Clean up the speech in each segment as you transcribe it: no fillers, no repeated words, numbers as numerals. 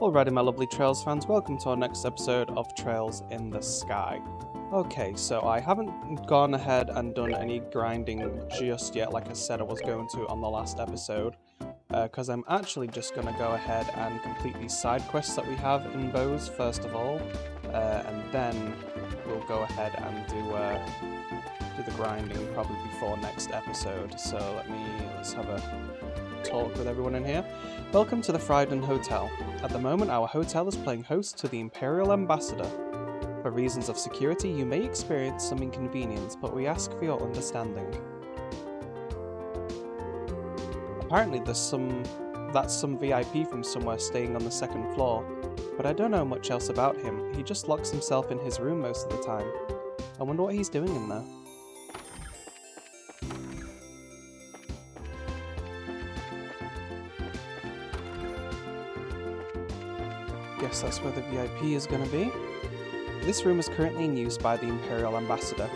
Alrighty, my lovely Trails fans, welcome to our next episode of Trails in the Sky. Okay, so I haven't gone ahead and done any grinding just yet, like I said I was going to on the last episode, because I'm actually just going to go ahead and complete these side quests that we have in Bose first of all, and then we'll go ahead and do the grinding probably before next episode. So let's have a talk with everyone in here. Welcome to the Friden Hotel. At the moment, our hotel is playing host to the Imperial Ambassador. For reasons of security, you may experience some inconvenience, but we ask for your understanding. Apparently that's some VIP from somewhere staying on the second floor, but I don't know much else about him. He just locks himself in his room most of the time. I wonder what he's doing in there. Guess that's where the VIP is going to be. This room is currently in use by the Imperial Ambassador.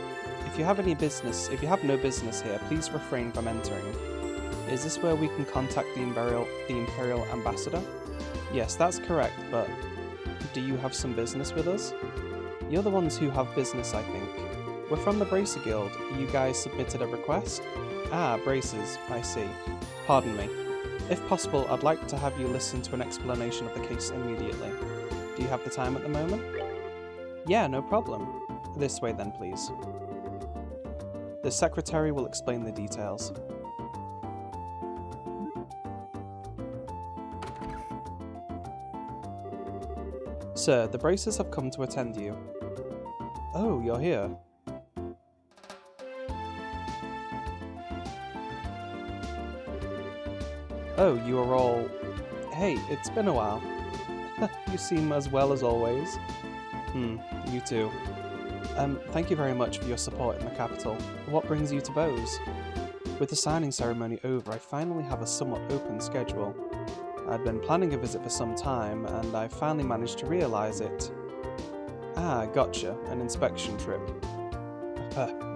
If you have no business here, please refrain from entering. Is this where we can contact the Imperial Ambassador? Yes, that's correct, but do you have some business with us? You're the ones who have business, I think. We're from the Bracer Guild. You guys submitted a request? Ah, braces, I see. Pardon me. If possible, I'd like to have you listen to an explanation of the case immediately. Do you have the time at the moment? Yeah, no problem. This way then, please. The secretary will explain the details. Sir, the Bracers have come to attend you. Oh, you're here. Oh, you are all... Hey, it's been a while. You seem as well as always. You too. Thank you very much for your support in the capital. What brings you to Bose? With the signing ceremony over, I finally have a somewhat open schedule. I'd been planning a visit for some time, and I finally managed to realise it. Ah, gotcha. An inspection trip.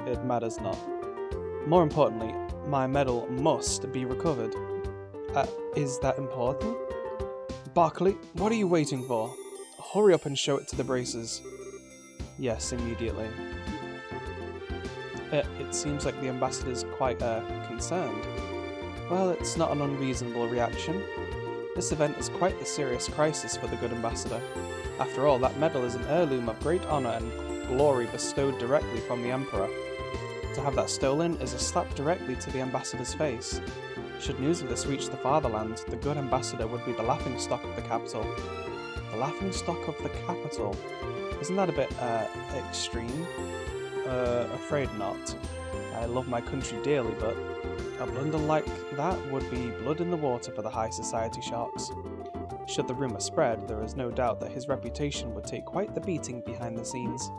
It matters not. More importantly, my medal must be recovered. Is that important? Barkley, what are you waiting for? Hurry up and show it to the Bracers. Yes, immediately. It seems like the Ambassador's quite, concerned. Well, it's not an unreasonable reaction. This event is quite a serious crisis for the good Ambassador. After all, that medal is an heirloom of great honour and glory bestowed directly from the Emperor. To have that stolen is a slap directly to the Ambassador's face. Should news of this reach the fatherland, the good Ambassador would be the laughingstock of the capital. The laughingstock of the capital? Isn't that a bit, extreme? Afraid not. I love my country dearly, but a blunder like that would be blood in the water for the high society sharks. Should the rumour spread, there is no doubt that his reputation would take quite the beating behind the scenes.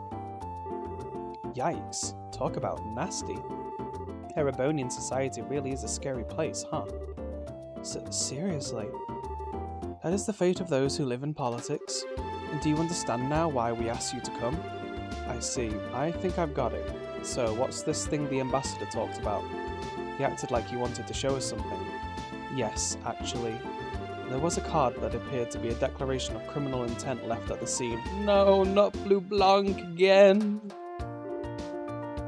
Yikes. Talk about nasty. Erebonian society really is a scary place, huh? Seriously? That is the fate of those who live in politics. And do you understand now why we asked you to come? I see. I think I've got it. So, what's this thing the Ambassador talked about? He acted like he wanted to show us something. Yes, actually. There was a card that appeared to be a declaration of criminal intent left at the scene. No, not Blue Blanc again!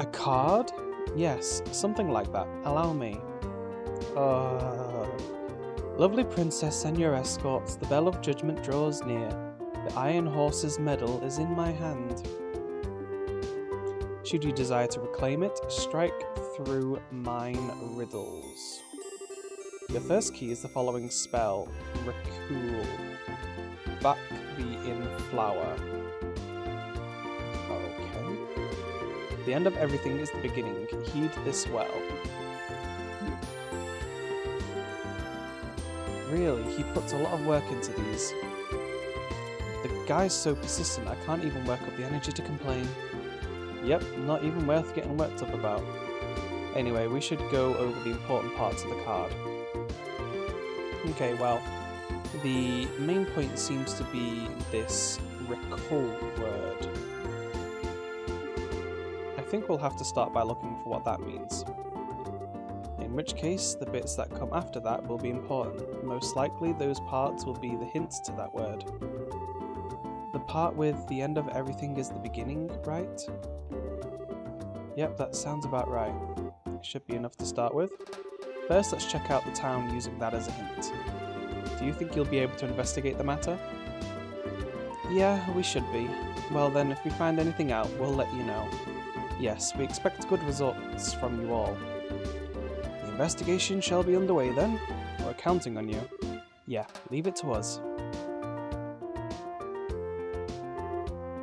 A card? Yes, something like that. Allow me. Lovely princess and your escorts, the bell of judgment draws near. The Iron Horse's medal is in my hand. Should you desire to reclaim it, strike through mine riddles. Your first key is the following spell. Recool. Back the in flower. Okay. The end of everything is the beginning. Heed this well. Really, he puts a lot of work into these. The guy's so persistent, I can't even work up the energy to complain. Yep, not even worth getting worked up about. Anyway, we should go over the important parts of the card. Okay, well, the main point seems to be this recall word. I think we'll have to start by looking for what that means. It In which case, the bits that come after that will be important. Most likely, those parts will be the hints to that word. The part with the end of everything is the beginning, right? Yep, that sounds about right. Should be enough to start with. First, let's check out the town using that as a hint. Do you think you'll be able to investigate the matter? Yeah, we should be. Well then, if we find anything out, we'll let you know. Yes, we expect good results from you all. The investigation shall be underway then. We're counting on you. Yeah, leave it to us.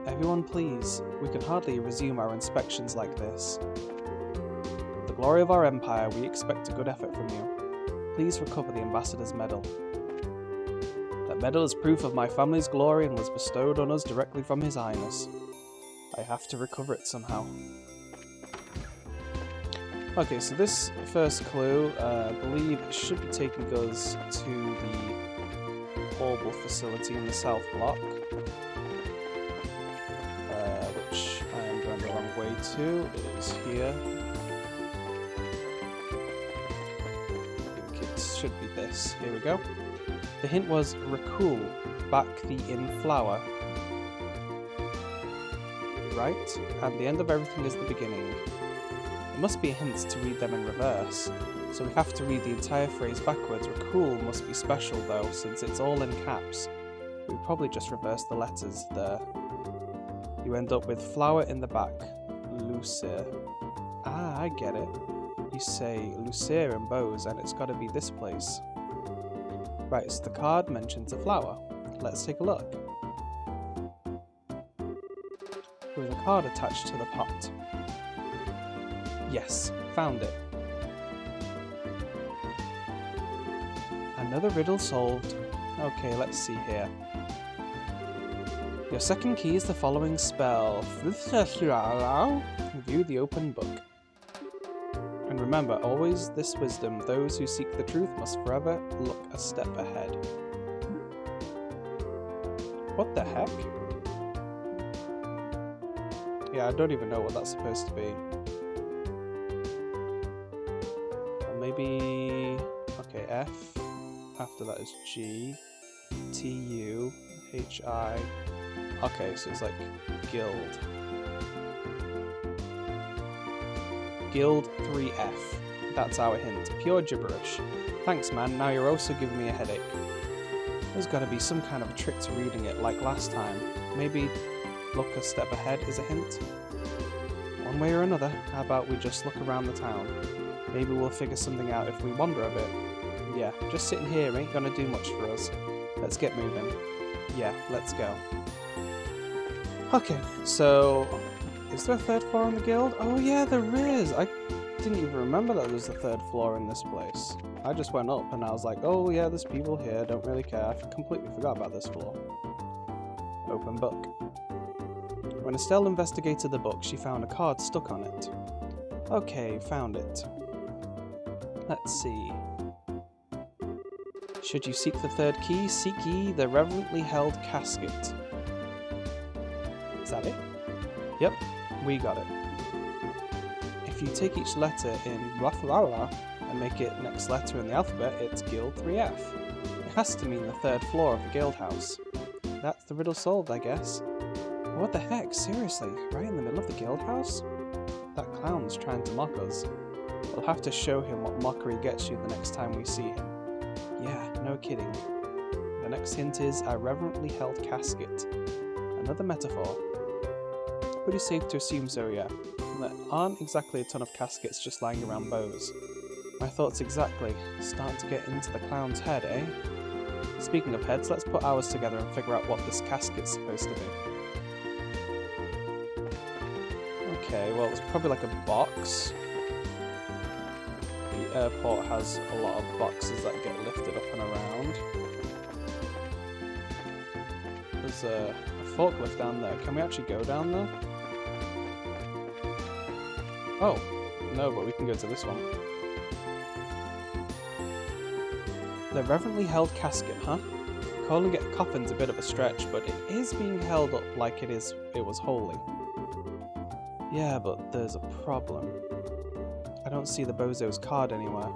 Everyone please, we can hardly resume our inspections like this. For the glory of our empire, we expect a good effort from you. Please recover the ambassador's medal. That medal is proof of my family's glory and was bestowed on us directly from His Highness. I have to recover it somehow. Okay, so this first clue, I believe it should be taking us to the orbital facility in the south block. Which I am going the wrong way to. It is here. I think it should be this. Here we go. The hint was Recul, back the in flower. Right? And the end of everything is the beginning. It must be a hint to read them in reverse, so we have to read the entire phrase backwards. Recul must be special though, since it's all in caps. We probably just reverse the letters there. You end up with flower in the back. Lucere. Ah, I get it. You say Lucere in bows, and it's gotta be this place. Right, so the card mentions a flower. Let's take a look. There was a card attached to the pot. Yes, found it. Another riddle solved. Okay, let's see here. Your second key is the following spell. View the open book. And remember, always this wisdom, those who seek the truth must forever look a step ahead. What the heck? Yeah, I don't even know what that's supposed to be. Or maybe... okay, F. After that is G. T, U, H, I. Okay, so it's like guild. Guild 3F. That's our hint. Pure gibberish. Thanks, man. Now you're also giving me a headache. There's gotta be some kind of a trick to reading it, like last time. Maybe look a step ahead is a hint? One way or another, how about we just look around the town? Maybe we'll figure something out if we wander a bit. Yeah, just sitting here ain't gonna do much for us. Let's get moving. Yeah, let's go. Okay, so... is there a third floor in the guild? Oh yeah, there is! I didn't even remember that there was a third floor in this place. I just went up and I was like, oh yeah, there's people here, don't really care. I completely forgot about this floor. Open book. When Estelle investigated the book, she found a card stuck on it. Okay, found it. Let's see. Should you seek the third key, seek ye the reverently held casket. Is that it? Yep, we got it. If you take each letter in blah blah blah and make it next letter in the alphabet, it's Guild 3F. It has to mean the third floor of the guild house. That's the riddle solved, I guess. What the heck, seriously, right in the middle of the guild house? That clown's trying to mock us. We'll have to show him what mockery gets you the next time we see him. Yeah, no kidding. The next hint is a reverently held casket. Another metaphor. Pretty safe to assume so, yeah. There aren't exactly a ton of caskets just lying around bows. My thoughts exactly. Starting to get into the clown's head, eh? Speaking of heads, let's put ours together and figure out what this casket's supposed to be. Okay, well, it's probably like a box. The airport has a lot of boxes that get lifted up and around. There's a forklift down there. Can we actually go down there? Oh, no, but we can go to this one. The reverently held casket, huh? Calling it a coffin's a bit of a stretch, but it is being held up like it was holy. Yeah, but there's a problem. I don't see the bozo's card anywhere.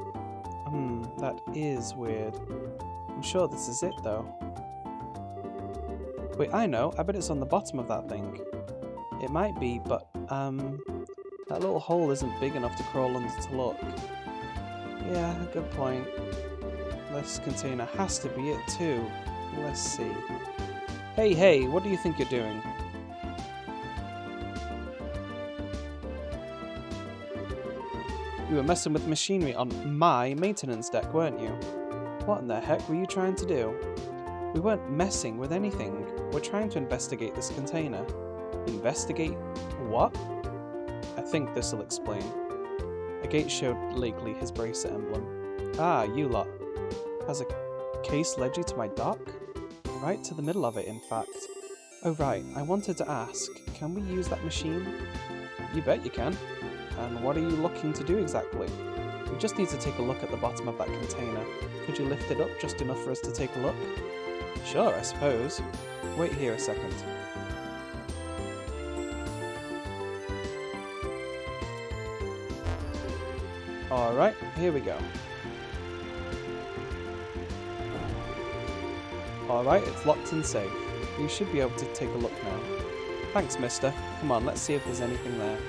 That is weird. I'm sure this is it, though. Wait, I know. I bet it's on the bottom of that thing. It might be, but, that little hole isn't big enough to crawl under to look. Yeah, good point. This container has to be it, too. Let's see. Hey, what do you think you're doing? You were messing with machinery on my maintenance deck, weren't you? What in the heck were you trying to do? We weren't messing with anything. We're trying to investigate this container. Investigate what? I think this'll explain. A gate showed Lakely his bracer emblem. Ah, you lot. Has a case led you to my dock? Right to the middle of it, in fact. Oh right, I wanted to ask, can we use that machine? You bet you can. And what are you looking to do exactly? We just need to take a look at the bottom of that container. Could you lift it up just enough for us to take a look? Sure, I suppose. Wait here a second. Alright, here we go. Alright, it's locked and safe. You should be able to take a look now. Thanks, mister. Come on, let's see if there's anything there.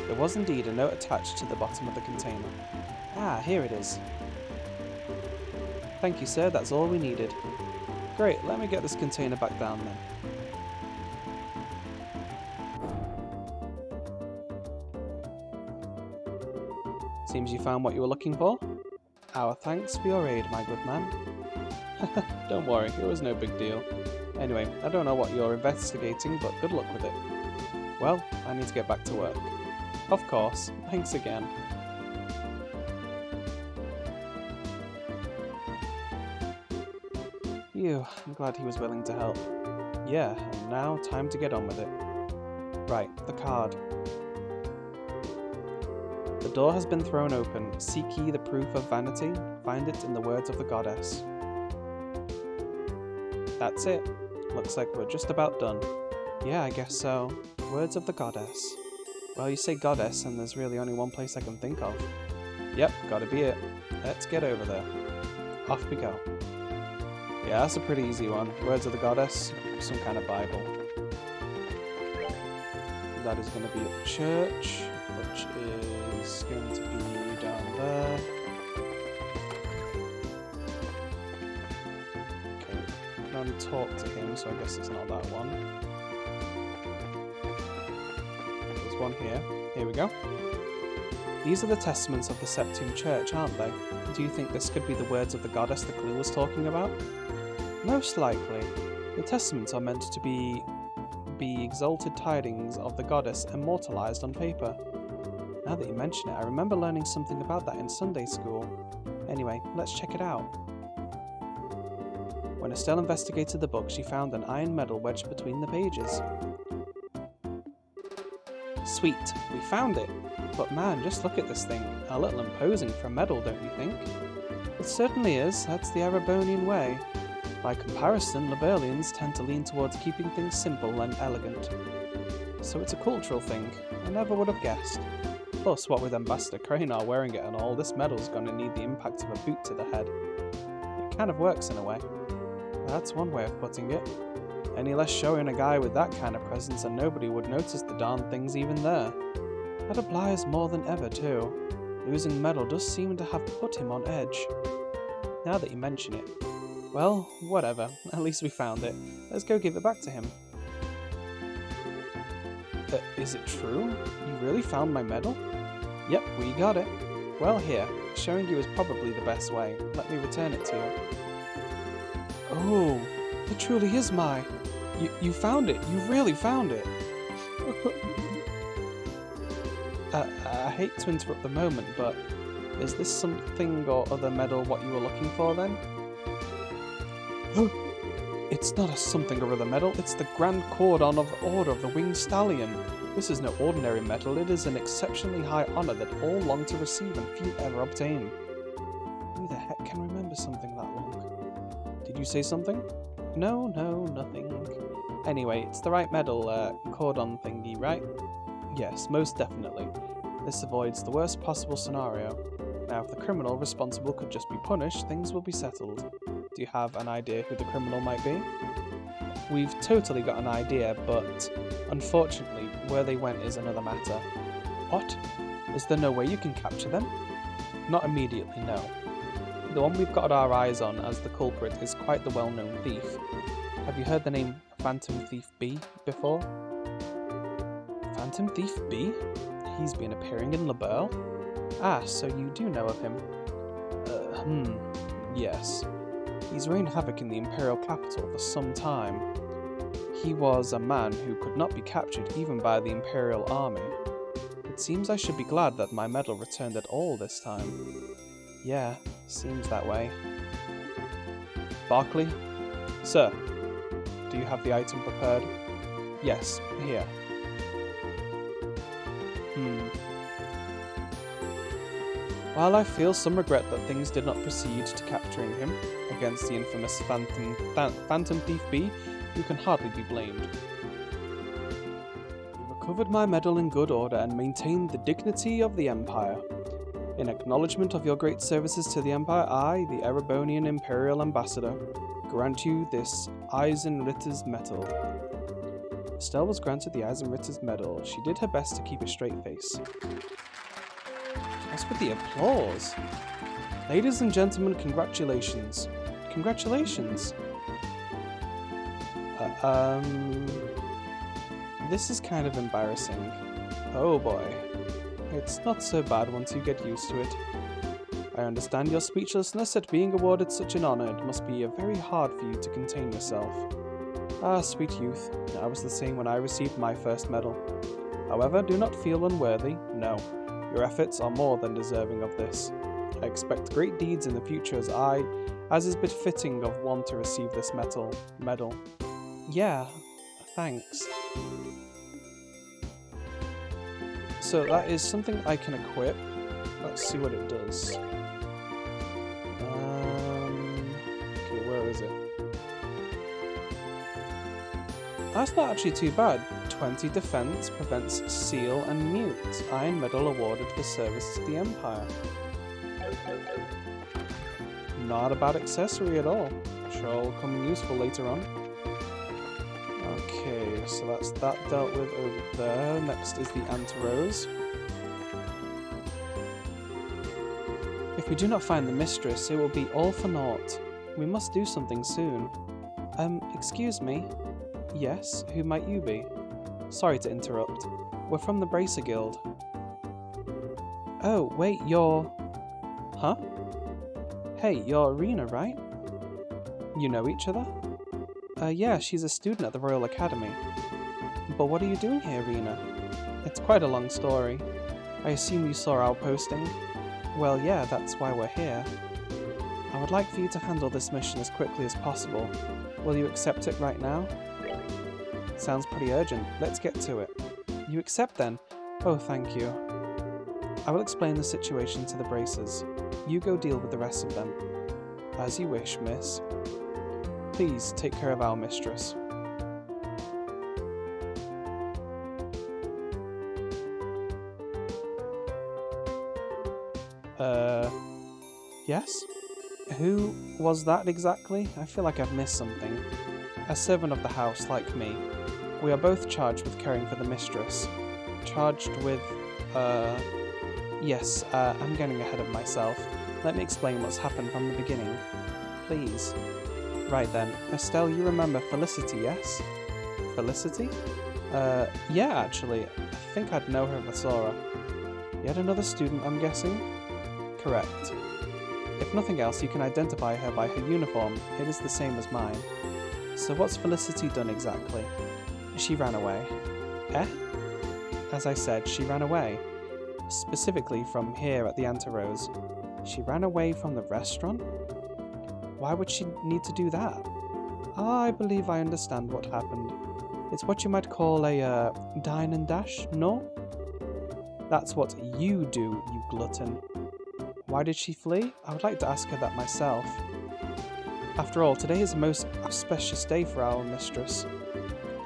There was indeed a note attached to the bottom of the container. Ah, here it is. Thank you, sir, that's all we needed. Great, let me get this container back down then. Seems you found what you were looking for? Our thanks for your aid, my good man. Don't worry, it was no big deal. Anyway, I don't know what you're investigating, but good luck with it. Well, I need to get back to work. Of course, thanks again. Phew, I'm glad he was willing to help. Yeah, and now time to get on with it. Right, the card. The door has been thrown open. Seek ye the proof of vanity? Find it in the words of the goddess. That's it. Looks like we're just about done. Yeah, I guess so. Words of the goddess. Well, you say goddess, and there's really only one place I can think of. Yep, gotta be it. Let's get over there. Off we go. Yeah, that's a pretty easy one. Words of the goddess, some kind of Bible. That is going to be at the church, which is going to be down there. Okay, I can only talk to him, so I guess it's not that one. There's one here. Here we go. These are the testaments of the Septium Church, aren't they? Do you think this could be the words of the goddess the clue was talking about? Most likely. The testaments are meant to be exalted tidings of the goddess immortalized on paper. Now that you mention it, I remember learning something about that in Sunday school. Anyway, let's check it out. When Estelle investigated the book, she found an iron medal wedged between the pages. Sweet, we found it! But man, just look at this thing. A little imposing for a medal, don't you think? It certainly is. That's the Erebonian way. By comparison, Liberlians tend to lean towards keeping things simple and elegant. So it's a cultural thing. I never would have guessed. Plus, what with Ambassador Cranar wearing it and all, this medal's gonna need the impact of a boot to the head. It kind of works in a way. That's one way of putting it. Any less showy in a guy with that kind of presence and nobody would notice the darn thing's even there. That applies more than ever too. Losing the medal does seem to have put him on edge. Now that you mention it. Well, whatever. At least we found it. Let's go give it back to him. Is it true? You really found my medal? Yep, we got it. Well, here. Showing you is probably the best way. Let me return it to you. Oh, it truly is my... You found it. You really found it. I hate to interrupt the moment, but is this something or other medal what you were looking for then? It's not a something or other medal, it's the Grand Cordon of the Order of the Winged Stallion. This is no ordinary medal, it is an exceptionally high honour that all long to receive and few ever obtain. Who the heck can remember something that long? Did you say something? No, nothing. Anyway, it's the right medal, cordon thingy, right? Yes, most definitely. This avoids the worst possible scenario. Now, if the criminal responsible could just be punished, things will be settled. Do you have an idea who the criminal might be? We've totally got an idea, but unfortunately, where they went is another matter. What? Is there no way you can capture them? Not immediately, no. The one we've got our eyes on as the culprit is quite the well-known thief. Have you heard the name Phantom Thief B before? Phantom Thief B? He's been appearing in LaBelle? Ah, so you do know of him. Yes. He's rained havoc in the Imperial capital for some time. He was a man who could not be captured even by the Imperial army. It seems I should be glad that my medal returned at all this time. Yeah, seems that way. Barkley? Sir, do you have the item prepared? Yes, here. While I feel some regret that things did not proceed to capturing him against the infamous Phantom Thief B, you can hardly be blamed. You recovered my medal in good order and maintained the dignity of the Empire. In acknowledgement of your great services to the Empire, I, the Erebonian Imperial Ambassador, grant you this Eisenritter's Medal. Estelle was granted the Eisenritter's Medal. She did her best to keep a straight face. What's with the applause? Ladies and gentlemen, congratulations. Congratulations. This is kind of embarrassing. Oh boy. It's not so bad once you get used to it. I understand your speechlessness at being awarded such an honor. It must be very hard for you to contain yourself. Ah, sweet youth. I was the same when I received my first medal. However, do not feel unworthy. No. Your efforts are more than deserving of this. I expect great deeds in the future as is befitting of one to receive this medal. Yeah, thanks. So that is something I can equip. Let's see what it does. Okay, where is it? That's not actually too bad. 20 defense, prevents seal and mute. Iron medal awarded for service to the Empire. Not a bad accessory at all. Sure will come in useful later on. Okay, so that's that dealt with over there. Next is the Anterose. If we do not find the mistress, it will be all for naught. We must do something soon. Excuse me? Yes, who might you be? Sorry to interrupt. We're from the Bracer Guild. Oh, wait, you're... Huh? Hey, you're Irina, right? You know each other? Yeah, she's a student at the Royal Academy. But what are you doing here, Irina? It's quite a long story. I assume you saw our posting? Well, yeah, that's why we're here. I would like for you to handle this mission as quickly as possible. Will you accept it right now? Sounds pretty urgent. Let's get to it. You accept then? Oh, thank you. I will explain the situation to the Bracers. You go deal with the rest of them. As you wish, miss. Please take care of our mistress. Yes? Who was that exactly? I feel like I've missed something. A servant of the house, like me. We are both charged with caring for the mistress. Charged with, Yes, I'm getting ahead of myself. Let me explain what's happened from the beginning. Please. Right then. Estelle, you remember Felicity, yes? Felicity? Yeah, actually. I think I'd know her if I saw her. Yet another student, I'm guessing? Correct. If nothing else, you can identify her by her uniform. It is the same as mine. So what's Felicity done exactly? She ran away. Eh? As I said, she ran away. Specifically from here at the Anterose. She ran away from the restaurant? Why would she need to do that? I believe I understand what happened. It's what you might call a, dine and dash, no? That's what you do, you glutton. Why did she flee? I would like to ask her that myself. After all, today is a most auspicious day for our mistress.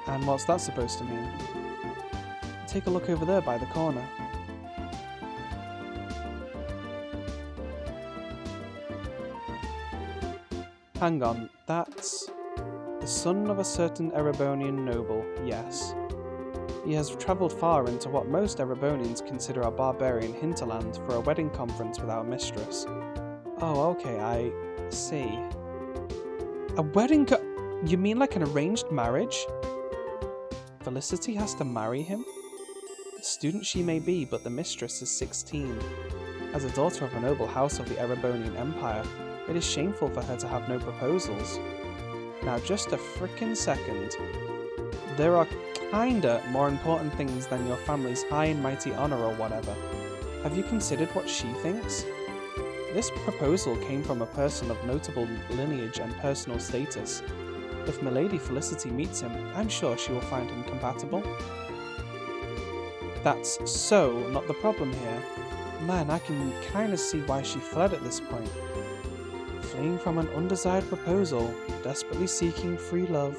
And what's that supposed to mean? take a look over there by the corner. Hang on, that's... the son of a certain Erebonian noble, yes. He has travelled far into what most Erebonians consider a barbarian hinterland for a wedding conference with our mistress. Oh, okay, I see. A wedding you mean like an arranged marriage? Felicity has to marry him? A student she may be, but the mistress is 16. As a daughter of a noble house of the Erebonian Empire, it is shameful for her to have no proposals. Now just a frickin' second. There are kinda more important things than your family's high and mighty honour or whatever. Have you considered what she thinks? This proposal came from a person of notable lineage and personal status. If Milady Felicity meets him, I'm sure she will find him compatible. That's so not the problem here. Man, I can kinda see why she fled at this point. Fleeing from an undesired proposal, desperately seeking free love.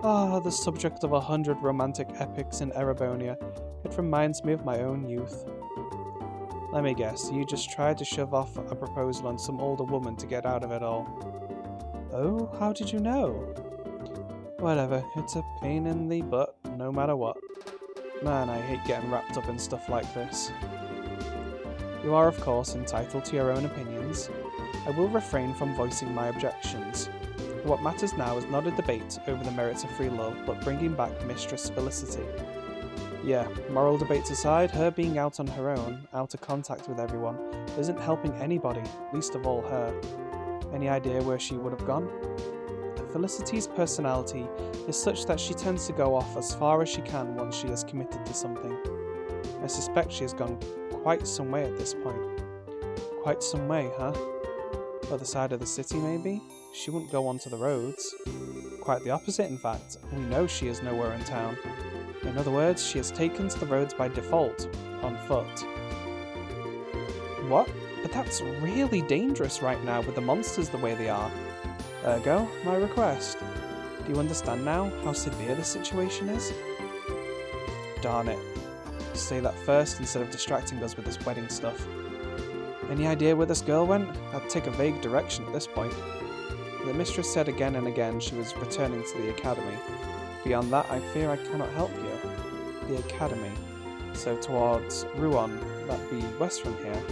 Ah, the subject of 100 romantic epics in Erebonia. It reminds me of my own youth. Let me guess, you just tried to shove off a proposal on some older woman to get out of it all. Oh, how did you know? Whatever, it's a pain in the butt, no matter what. Man, I hate getting wrapped up in stuff like this. You are, of course, entitled to your own opinions. I will refrain from voicing my objections. What matters now is not a debate over the merits of free love, but bringing back Mistress Felicity. Yeah, moral debates aside, her being out on her own, out of contact with everyone, isn't helping anybody, least of all her. Any idea where she would have gone? Felicity's personality is such that she tends to go off as far as she can once she is committed to something. I suspect she has gone quite some way at this point. Quite some way, huh? Other side of the city, maybe? She wouldn't go onto the roads. Quite the opposite, in fact. We know she is nowhere in town. In other words, she has taken to the roads by default, on foot. What? But that's really dangerous right now with the monsters the way they are. Ergo, my request. Do you understand now how severe the situation is? Darn it. Say that first instead of distracting us with this wedding stuff. Any idea where this girl went? I'd take a vague direction at this point. The mistress said again and again she was returning to the academy. Beyond that, I fear I cannot help you. The academy. So towards Rouen, that'd be west from here.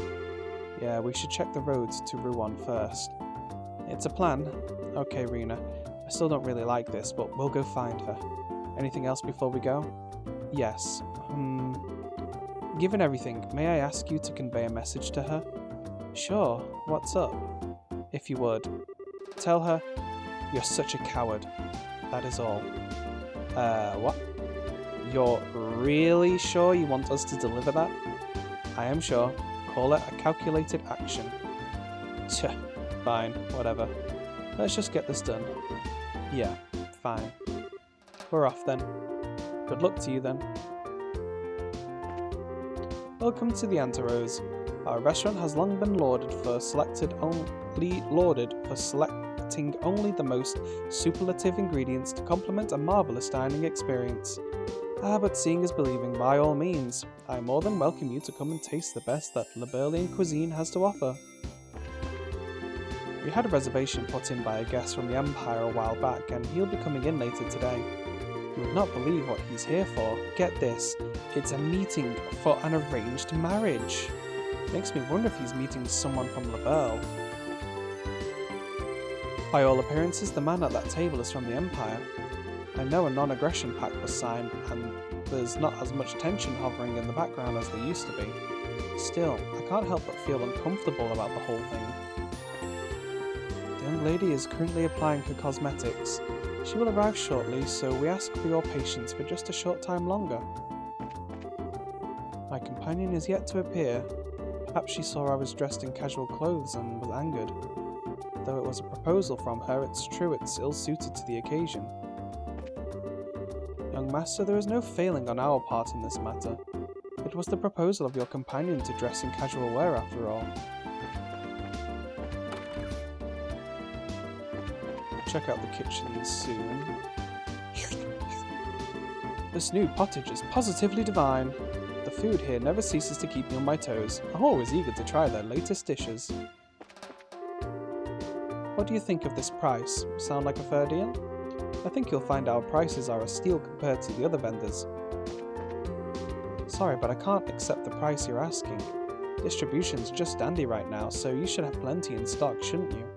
Yeah, we should check the roads to Rouen first. It's a plan. Okay, Rena. I still don't really like this, but we'll go find her. Anything else before we go? Yes. Given everything, may I ask you to convey a message to her? Sure. What's up? If you would. Tell her, you're such a coward. That is all. What? You're really sure you want us to deliver that? I am sure. Call it a calculated action. Tch, fine, whatever. Let's just get this done. Yeah, fine. We're off then. Good luck to you then. Welcome to the Antarose. Our restaurant has long been lauded for selecting only the most superlative ingredients to complement a marvellous dining experience. But seeing is believing by all means. I more than welcome you to come and taste the best that Liberlian cuisine has to offer. We had a reservation put in by a guest from the Empire a while back, and he'll be coming in later today. You would not believe what he's here for. Get this, it's a meeting for an arranged marriage. Makes me wonder if he's meeting someone from Liberl. By all appearances, the man at that table is from the Empire. I know a non-aggression pact was signed, and there's not as much tension hovering in the background as there used to be. Still, I can't help but feel uncomfortable about the whole thing. The young lady is currently applying her cosmetics. She will arrive shortly, so we ask for your patience for just a short time longer. My companion is yet to appear. Perhaps she saw I was dressed in casual clothes and was angered. Though it was a proposal from her, it's true it's ill-suited to the occasion. Young master, there is no failing on our part in this matter. It was the proposal of your companion to dress in casual wear after all. Check out the kitchen soon. This new pottage is positively divine. The food here never ceases to keep me on my toes. I'm always eager to try their latest dishes. What do you think of this price? Sound like a fair deal? I think you'll find our prices are a steal compared to the other vendors. Sorry, but I can't accept the price you're asking. Distribution's just dandy right now, so you should have plenty in stock, shouldn't you?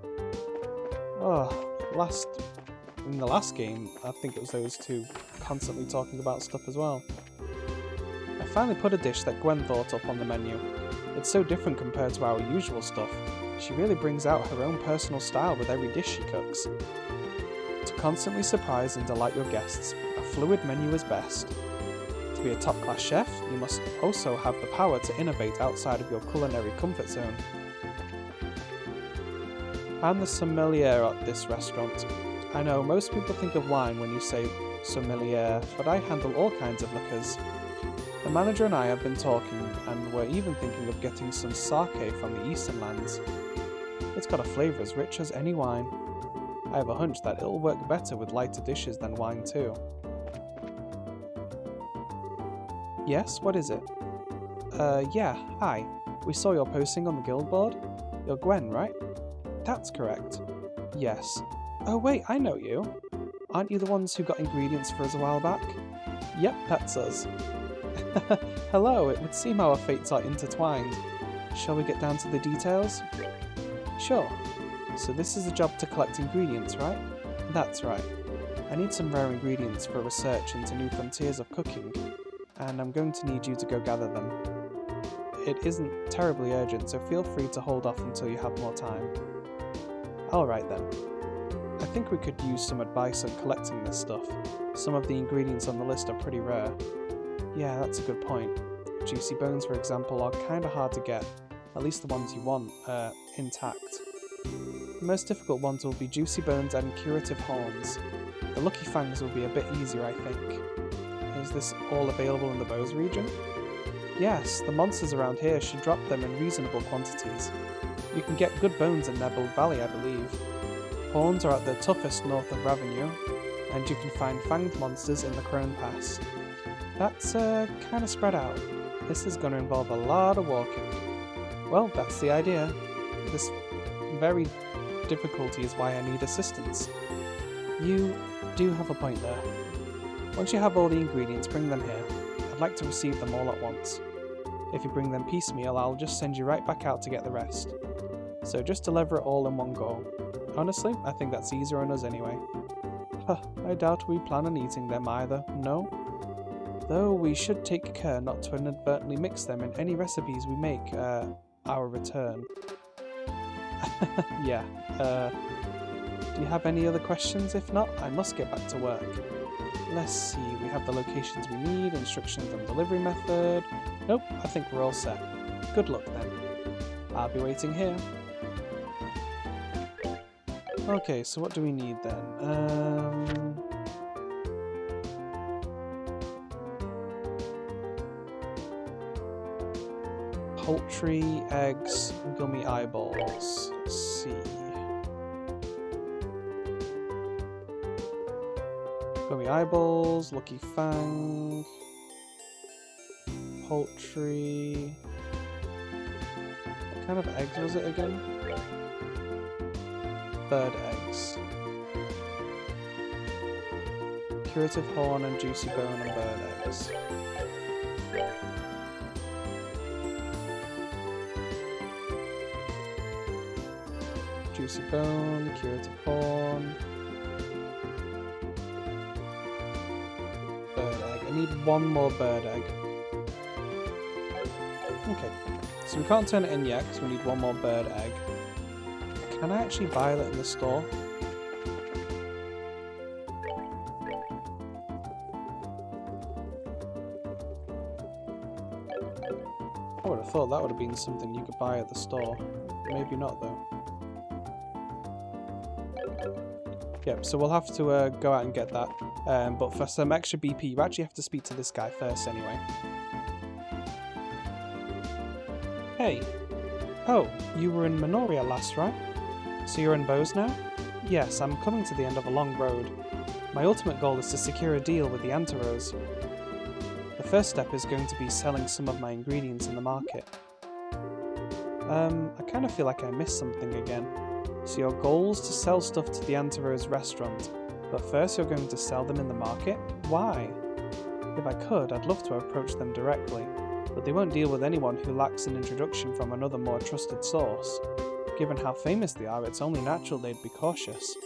In the last game, I think it was those two constantly talking about stuff as well. I finally put a dish that Gwen thought up on the menu. It's so different compared to our usual stuff. She really brings out her own personal style with every dish she cooks. To constantly surprise and delight your guests, a fluid menu is best. To be a top-class chef, you must also have the power to innovate outside of your culinary comfort zone. I'm the sommelier at this restaurant. I know most people think of wine when you say sommelier, but I handle all kinds of liquors. The manager and I have been talking, and we're even thinking of getting some sake from the eastern lands. It's got a flavour as rich as any wine. I have a hunch that it'll work better with lighter dishes than wine too. Yes, what is it? Yeah, hi. We saw your posting on the guild board. You're Gwen, right? That's correct. Yes. Oh wait, I know you. Aren't you the ones who got ingredients for us a while back? Yep, that's us. Hello, it would seem our fates are intertwined. Shall we get down to the details? Sure. So this is a job to collect ingredients, right? That's right. I need some rare ingredients for research into new frontiers of cooking, and I'm going to need you to go gather them. It isn't terribly urgent, so feel free to hold off until you have more time. Alright then. I think we could use some advice on collecting this stuff. Some of the ingredients on the list are pretty rare. Yeah, that's a good point. Juicy bones, for example, are kinda hard to get. At least the ones you want, intact. The most difficult ones will be juicy bones and curative horns. The lucky fangs will be a bit easier, I think. Is this all available in the Bose region? Yes, the monsters around here should drop them in reasonable quantities. You can get good bones in Nebel Valley, I believe. Horns are at the toughest north of Ravenue, and you can find fanged monsters in the Crone Pass. That's kinda spread out. This is gonna involve a lot of walking. Well, that's the idea. This very difficulty is why I need assistance. You do have a point there. Once you have all the ingredients, bring them here. I'd like to receive them all at once. If you bring them piecemeal, I'll just send you right back out to get the rest. So just deliver it all in one go. Honestly, I think that's easier on us anyway. I doubt we plan on eating them either, no? Though we should take care not to inadvertently mix them in any recipes we make, our return. Yeah, do you have any other questions? If not, I must get back to work. Let's see, we have the locations we need, instructions on delivery method. Nope, I think we're all set. Good luck then. I'll be waiting here. Okay, so what do we need then? Poultry, eggs, gummy eyeballs. Let's see. Gummy eyeballs, lucky fang, poultry. What kind of eggs was it again? Bird eggs. Curative horn and juicy bone and bird eggs. Juicy bone, curative horn. Bird egg. I need one more bird egg. Okay, so we can't turn it in yet because we need one more bird egg. Can I actually buy that in the store? I would have thought that would have been something you could buy at the store. Maybe not though. Yep, so we'll have to go out and get that. But for some extra BP, you actually have to speak to this guy first anyway. Hey! Oh, you were in Minoria last, right? So you're in Bose now? Yes, I'm coming to the end of a long road. My ultimate goal is to secure a deal with the Anteros. first step is going to be selling some of my ingredients in the market. I kind of feel like I missed something again. So your goal is to sell stuff to the Anti-Rose restaurant, but first you're going to sell them in the market? Why? If I could, I'd love to approach them directly, but they won't deal with anyone who lacks an introduction from another more trusted source. Given how famous they are, it's only natural they'd be cautious.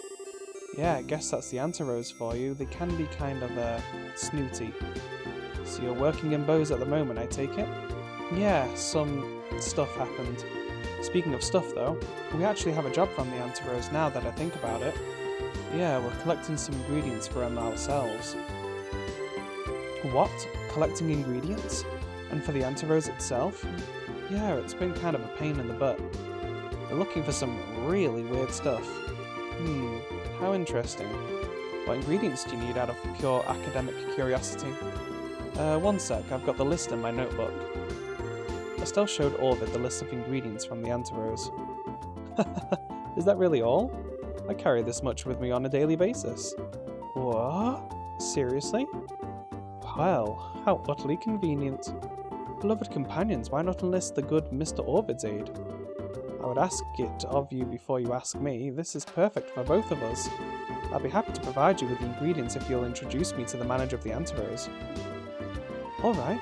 Yeah, I guess that's the Anti-Rose for you. They can be kind of, snooty. So you're working in Bose at the moment, I take it? Yeah, some stuff happened. Speaking of stuff though, we actually have a job from the Anti-Rose now that I think about it. Yeah, we're collecting some ingredients for them ourselves. What? Collecting ingredients? And for the Anti-Rose itself? Yeah, it's been kind of a pain in the butt. They're looking for some really weird stuff. How interesting. What ingredients do you need out of pure academic curiosity? One sec, I've got the list in my notebook. Estelle showed Orvid the list of ingredients from the Anti-Rose. Is that really all? I carry this much with me on a daily basis. What? Seriously? Well, how utterly convenient. Beloved companions, why not enlist the good Mr. Orvid's aid? I would ask it of you before you ask me. This is perfect for both of us. I'll be happy to provide you with the ingredients if you'll introduce me to the manager of the Anti-Rose. Alright.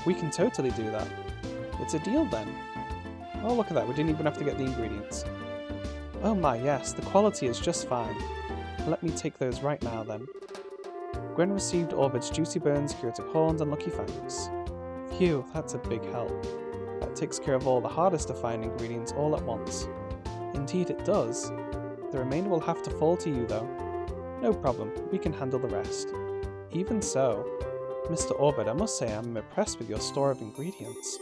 We can totally do that. It's a deal then. Oh, look at that, we didn't even have to get the ingredients. Oh my, yes, the quality is just fine. Let me take those right now then. Gwen received Orvid's Juicy Burns, Curative Horns, and Lucky Fangs. Phew, that's a big help. That takes care of all the hardest to find ingredients all at once. Indeed it does. The remainder will have to fall to you though. No problem, we can handle the rest. Even so, Mr. Orvid, I must say I'm impressed with your store of ingredients.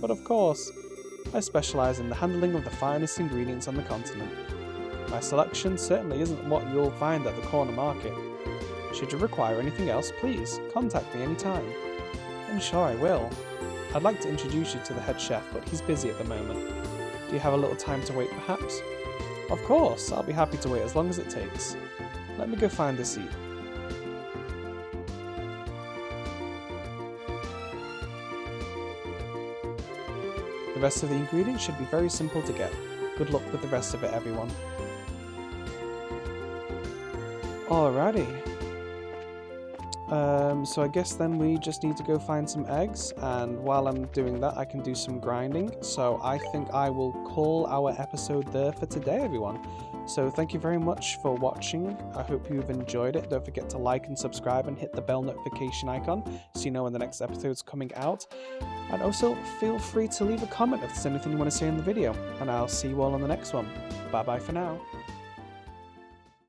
But of course, I specialise in the handling of the finest ingredients on the continent. My selection certainly isn't what you'll find at the corner market. Should you require anything else, please contact me anytime. I'm sure I will. I'd like to introduce you to the head chef, but he's busy at the moment. Do you have a little time to wait perhaps? Of course, I'll be happy to wait as long as it takes. Let me go find a seat. The rest of the ingredients should be very simple to get. Good luck with the rest of it, everyone. Alrighty. So I guess then we just need to go find some eggs, and while I'm doing that I can do some grinding. So I think I will call our episode there for today, everyone. So thank you very much for watching. I hope you've enjoyed it. Don't forget to like and subscribe and hit the bell notification icon so you know when the next episode's coming out. And also feel free to leave a comment if there's anything you want to say in the video, and I'll see you all on the next one. Bye bye for now.